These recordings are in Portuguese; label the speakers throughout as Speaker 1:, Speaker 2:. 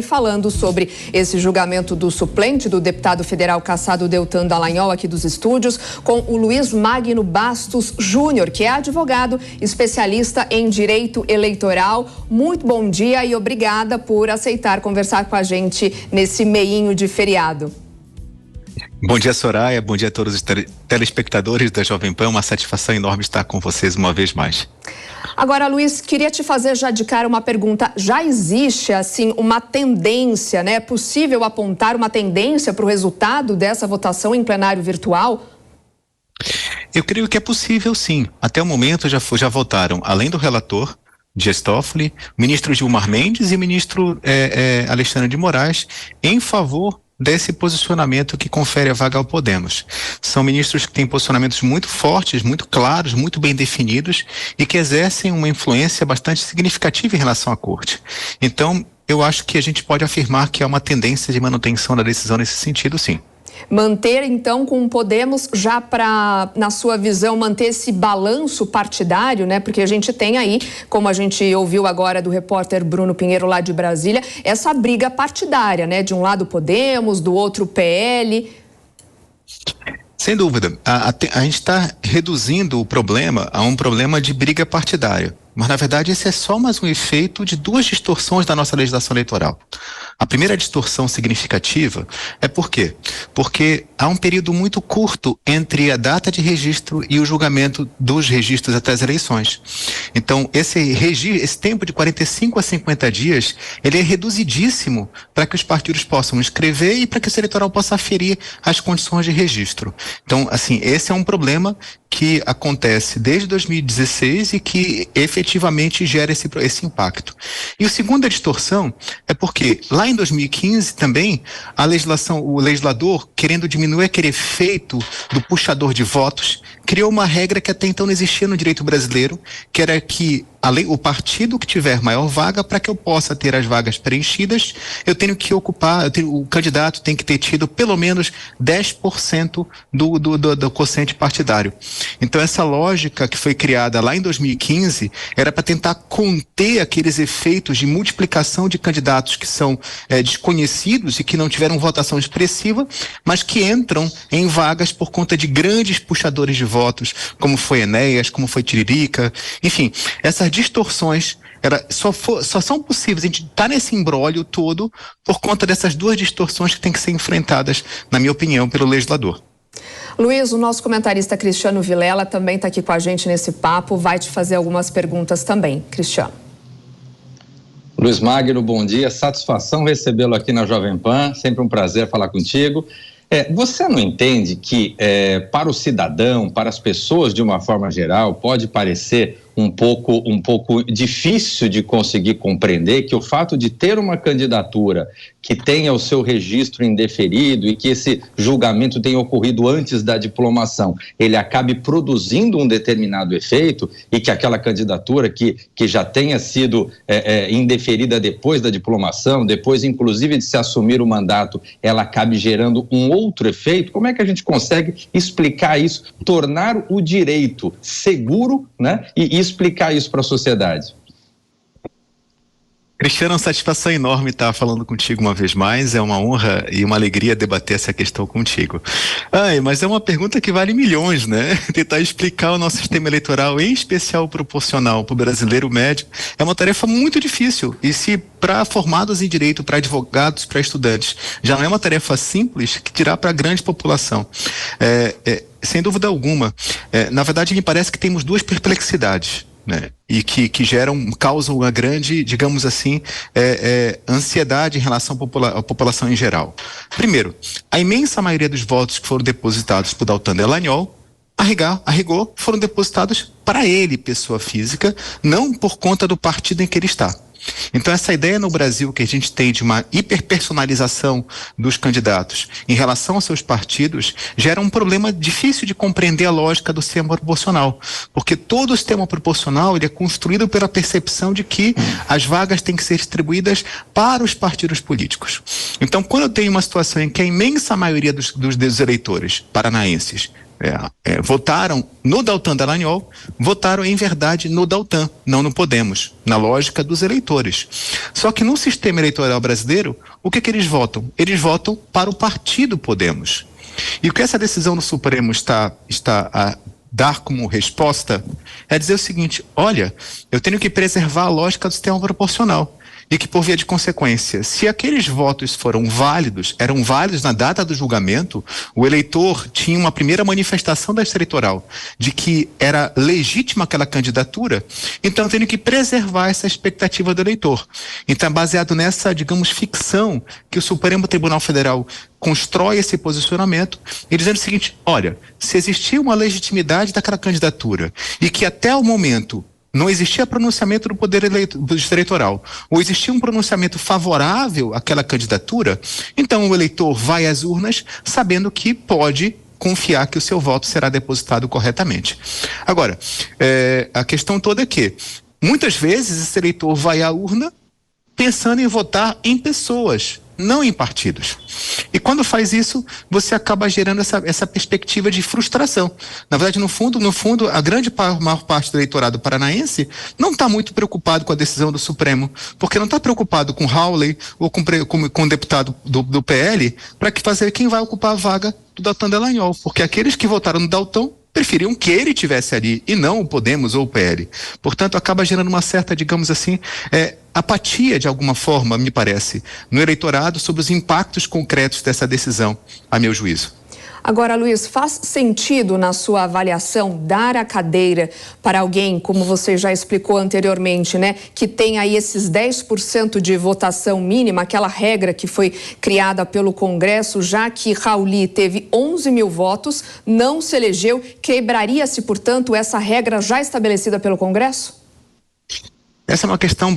Speaker 1: Falando sobre esse julgamento do suplente do deputado federal Cassado Deltan Dallagnol aqui dos estúdios, com o Luiz Magno Bastos Júnior, que é advogado, especialista em direito eleitoral. Muito bom dia e obrigada por aceitar conversar com a gente nesse meinho de feriado.
Speaker 2: Bom dia, Soraya. Bom dia a todos os telespectadores da Jovem Pan. Uma satisfação enorme estar com vocês uma vez mais.
Speaker 1: Agora, Luiz, queria te fazer já de cara uma pergunta. Já existe, assim, uma tendência, né? É possível apontar uma tendência para o resultado dessa votação em plenário virtual?
Speaker 2: Eu creio que é possível, sim. Até o momento já votaram, além do relator, Dias Toffoli, o ministro Gilmar Mendes e o ministro Alexandre de Moraes, em favor desse posicionamento que confere a vaga ao Podemos. São ministros que têm posicionamentos muito fortes, muito claros, muito bem definidos e que exercem uma influência bastante significativa em relação à corte. Então, eu acho que a gente pode afirmar que há uma tendência de manutenção da decisão nesse sentido, sim.
Speaker 1: Manter, então, com o Podemos já para, na sua visão, manter esse balanço partidário, né? Porque a gente tem aí, como a gente ouviu agora do repórter Bruno Pinheiro lá de Brasília, essa briga partidária, né? De um lado Podemos, do outro PL.
Speaker 2: Sem dúvida. A gente está reduzindo o problema a um problema de briga partidária. Mas, na verdade, esse é só mais um efeito de duas distorções da nossa legislação eleitoral. A primeira distorção significativa é por quê? Porque há um período muito curto entre a data de registro e o julgamento dos registros até as eleições. Então, esse tempo de 45 a 50 dias, ele é reduzidíssimo para que os partidos possam inscrever e para que esse eleitoral possa aferir as condições de registro. Então, assim, esse é um problema que acontece desde 2016 e que efetivamente gera esse impacto. E a segunda distorção é porque lá em 2015 também o legislador, querendo diminuir aquele efeito do puxador de votos, criou uma regra que até então não existia no direito brasileiro, que era que o partido que tiver maior vaga, para que eu possa ter as vagas preenchidas, o candidato tem que ter tido pelo menos 10% do quociente partidário. Então essa lógica que foi criada lá em 2015 era para tentar conter aqueles efeitos de multiplicação de candidatos que são desconhecidos e que não tiveram votação expressiva, mas que entram em vagas por conta de grandes puxadores de votos, como foi Enéas, como foi Tiririca, enfim, essas distorções só são possíveis, a gente está nesse imbróglio todo por conta dessas duas distorções que têm que ser enfrentadas, na minha opinião, pelo legislador.
Speaker 1: Luiz, o nosso comentarista Cristiano Vilela também está aqui com a gente nesse papo, vai te fazer algumas perguntas também. Cristiano.
Speaker 3: Luiz Magno, bom dia, satisfação recebê-lo aqui na Jovem Pan, sempre um prazer falar contigo. Você não entende que para o cidadão, para as pessoas de uma forma geral, pode parecer um pouco difícil de conseguir compreender que o fato de ter uma candidatura que tenha o seu registro indeferido e que esse julgamento tenha ocorrido antes da diplomação, ele acabe produzindo um determinado efeito e que aquela candidatura que já tenha sido indeferida depois da diplomação, depois inclusive de se assumir o mandato, ela acabe gerando um outro efeito? Como é que a gente consegue explicar isso, tornar o direito seguro, né, e explicar isso para a sociedade?
Speaker 2: Cristiano, é uma satisfação enorme estar falando contigo uma vez mais, é uma honra e uma alegria debater essa questão contigo. Mas é uma pergunta que vale milhões, né? Tentar explicar o nosso sistema eleitoral, em especial o proporcional, para o brasileiro médio, é uma tarefa muito difícil. E se para formados em direito, para advogados, para estudantes, já não é uma tarefa simples, que dirá para a grande população. Sem dúvida alguma. Na verdade, me parece que temos duas perplexidades, né? E que causam uma grande, digamos assim, ansiedade em relação à população em geral. Primeiro, a imensa maioria dos votos que foram depositados por Deltan Dallagnol, a rigor, foram depositados para ele, pessoa física, não por conta do partido em que ele está. Então essa ideia no Brasil que a gente tem de uma hiperpersonalização dos candidatos em relação aos seus partidos gera um problema difícil de compreender a lógica do sistema proporcional, porque todo o sistema proporcional ele é construído pela percepção de que as vagas têm que ser distribuídas para os partidos políticos. Então quando eu tenho uma situação em que a imensa maioria dos eleitores paranaenses votaram no Deltan Dallagnol, votaram em verdade no Deltan, não no Podemos, na lógica dos eleitores. Só que no sistema eleitoral brasileiro, o que eles votam? Eles votam para o partido Podemos. E o que essa decisão do Supremo está a dar como resposta é dizer o seguinte: olha, eu tenho que preservar a lógica do sistema proporcional. E que, por via de consequência, se aqueles votos eram válidos na data do julgamento, o eleitor tinha uma primeira manifestação da Justiça Eleitoral de que era legítima aquela candidatura, então eu tenho que preservar essa expectativa do eleitor. Então, baseado nessa, digamos, ficção que o Supremo Tribunal Federal constrói esse posicionamento e dizendo o seguinte: olha, se existia uma legitimidade daquela candidatura e que até o momento não existia pronunciamento do poder eleitoral, ou existia um pronunciamento favorável àquela candidatura, então o eleitor vai às urnas sabendo que pode confiar que o seu voto será depositado corretamente. Agora, a questão toda é que, muitas vezes, esse eleitor vai à urna pensando em votar em pessoas, não em partidos. E quando faz isso, você acaba gerando essa perspectiva de frustração. Na verdade, no fundo, a maior parte do eleitorado paranaense não está muito preocupado com a decisão do Supremo, porque não está preocupado com Hawley ou com o deputado do PL para fazer quem vai ocupar a vaga do Deltan Dallagnol, porque aqueles que votaram no Deltan preferiam que ele tivesse ali e não o Podemos ou o PL. Portanto, acaba gerando uma certa, digamos assim, apatia de alguma forma, me parece, no eleitorado sobre os impactos concretos dessa decisão, a meu juízo.
Speaker 1: Agora, Luiz, faz sentido na sua avaliação dar a cadeira para alguém, como você já explicou anteriormente, né, que tem aí esses 10% de votação mínima, aquela regra que foi criada pelo Congresso, já que Rauli teve 11 mil votos, não se elegeu, quebraria-se, portanto, essa regra já estabelecida pelo Congresso?
Speaker 2: Essa é uma questão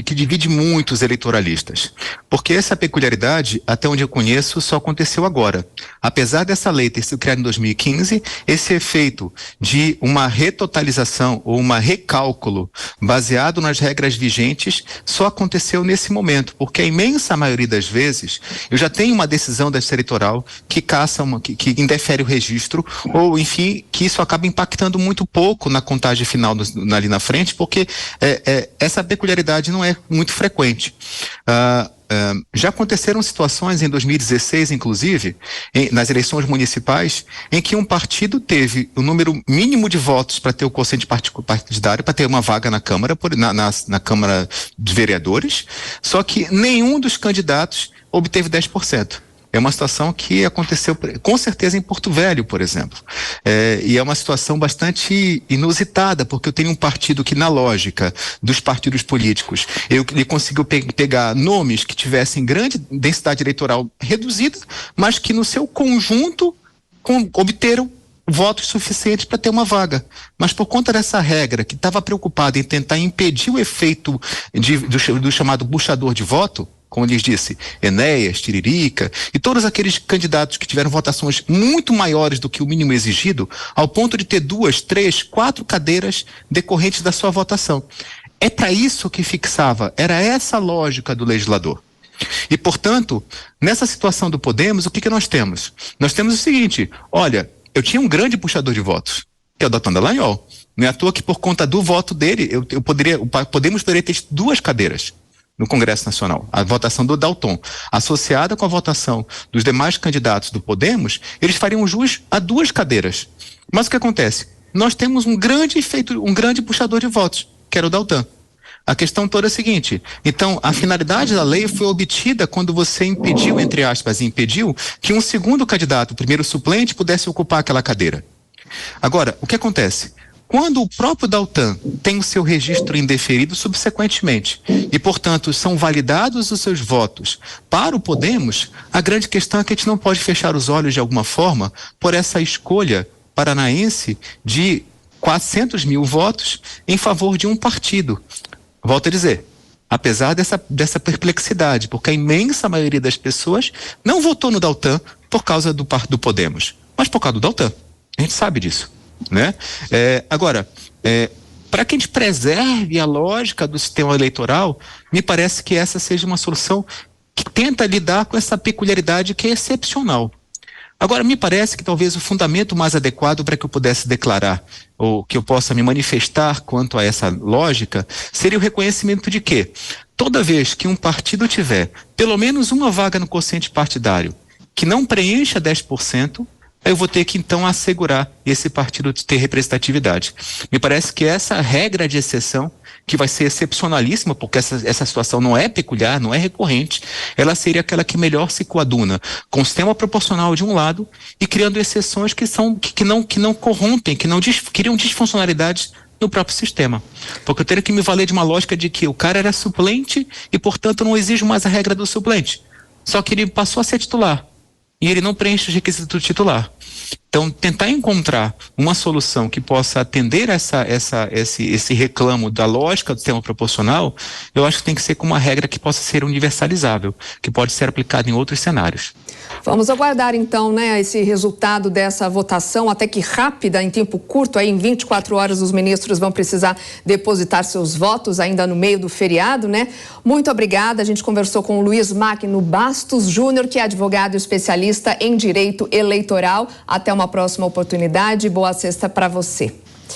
Speaker 2: que divide muito os eleitoralistas, porque essa peculiaridade, até onde eu conheço, só aconteceu agora. Apesar dessa lei ter sido criada em 2015, esse efeito de uma retotalização ou um recálculo baseado nas regras vigentes só aconteceu nesse momento, porque a imensa maioria das vezes eu já tenho uma decisão da Justiça Eleitoral que que indefere o registro, ou enfim, que isso acaba impactando muito pouco na contagem final ali na frente, porque essa peculiaridade não é muito frequente. Já aconteceram situações em 2016, inclusive, nas eleições municipais, em que um partido teve o número mínimo de votos para ter o quociente partidário, para ter uma vaga na Câmara, na Câmara dos Vereadores, só que nenhum dos candidatos obteve 10%. É uma situação que aconteceu com certeza em Porto Velho, por exemplo. E é uma situação bastante inusitada, porque eu tenho um partido que, na lógica dos partidos políticos, ele conseguiu pegar nomes que tivessem grande densidade eleitoral reduzida, mas que no seu conjunto obteram votos suficientes para ter uma vaga. Mas por conta dessa regra, que estava preocupada em tentar impedir o efeito do chamado puxador de voto, como lhes disse, Enéas, Tiririca e todos aqueles candidatos que tiveram votações muito maiores do que o mínimo exigido, ao ponto de ter 2, 3, 4 cadeiras decorrentes da sua votação. É para isso que fixava, era essa a lógica do legislador. E, portanto, nessa situação do Podemos, o que nós temos? Nós temos o seguinte: olha, eu tinha um grande puxador de votos, que é o Deltan Dallagnol. Não é à toa que, por conta do voto dele, o Podemos poderia ter 2 cadeiras no Congresso Nacional. A votação do Deltan, associada com a votação dos demais candidatos do Podemos, eles fariam jus a 2 cadeiras. Mas o que acontece? Nós temos um grande puxador de votos, que era o Deltan. A questão toda é a seguinte: então, a finalidade da lei foi obtida quando você impediu, entre aspas, que um segundo candidato, o primeiro suplente, pudesse ocupar aquela cadeira. Agora, o que acontece? Quando o próprio Deltan tem o seu registro indeferido subsequentemente e, portanto, são validados os seus votos para o Podemos, a grande questão é que a gente não pode fechar os olhos de alguma forma por essa escolha paranaense de 400 mil votos em favor de um partido. Volto a dizer, apesar dessa perplexidade, porque a imensa maioria das pessoas não votou no Deltan por causa do Podemos, mas por causa do Deltan. A gente sabe disso. Né? Agora, para que a gente preserve a lógica do sistema eleitoral, me parece que essa seja uma solução que tenta lidar com essa peculiaridade que é excepcional. Agora, me parece que talvez o fundamento mais adequado para que eu pudesse declarar ou que eu possa me manifestar quanto a essa lógica seria o reconhecimento de que toda vez que um partido tiver pelo menos uma vaga no quociente partidário que não preencha 10%, eu vou ter que então assegurar esse partido de ter representatividade. Me parece que essa regra de exceção, que vai ser excepcionalíssima, porque essa situação não é peculiar, não é recorrente, ela seria aquela que melhor se coaduna com o sistema proporcional de um lado e criando exceções que não corrompem, que não criam disfuncionalidades no próprio sistema. Porque eu teria que me valer de uma lógica de que o cara era suplente e, portanto, não exijo mais a regra do suplente. Só que ele passou a ser titular e ele não preenche os requisitos do titular. Então, tentar encontrar uma solução que possa atender esse reclamo da lógica do sistema proporcional, eu acho que tem que ser com uma regra que possa ser universalizável, que pode ser aplicada em outros cenários.
Speaker 1: Vamos aguardar então, né, esse resultado dessa votação, até que rápida, em tempo curto, aí em 24 horas os ministros vão precisar depositar seus votos ainda no meio do feriado, né? Muito obrigada. A gente conversou com o Luiz Magno Bastos Júnior, que é advogado e especialista em direito eleitoral. Até uma próxima oportunidade. Boa sexta para você.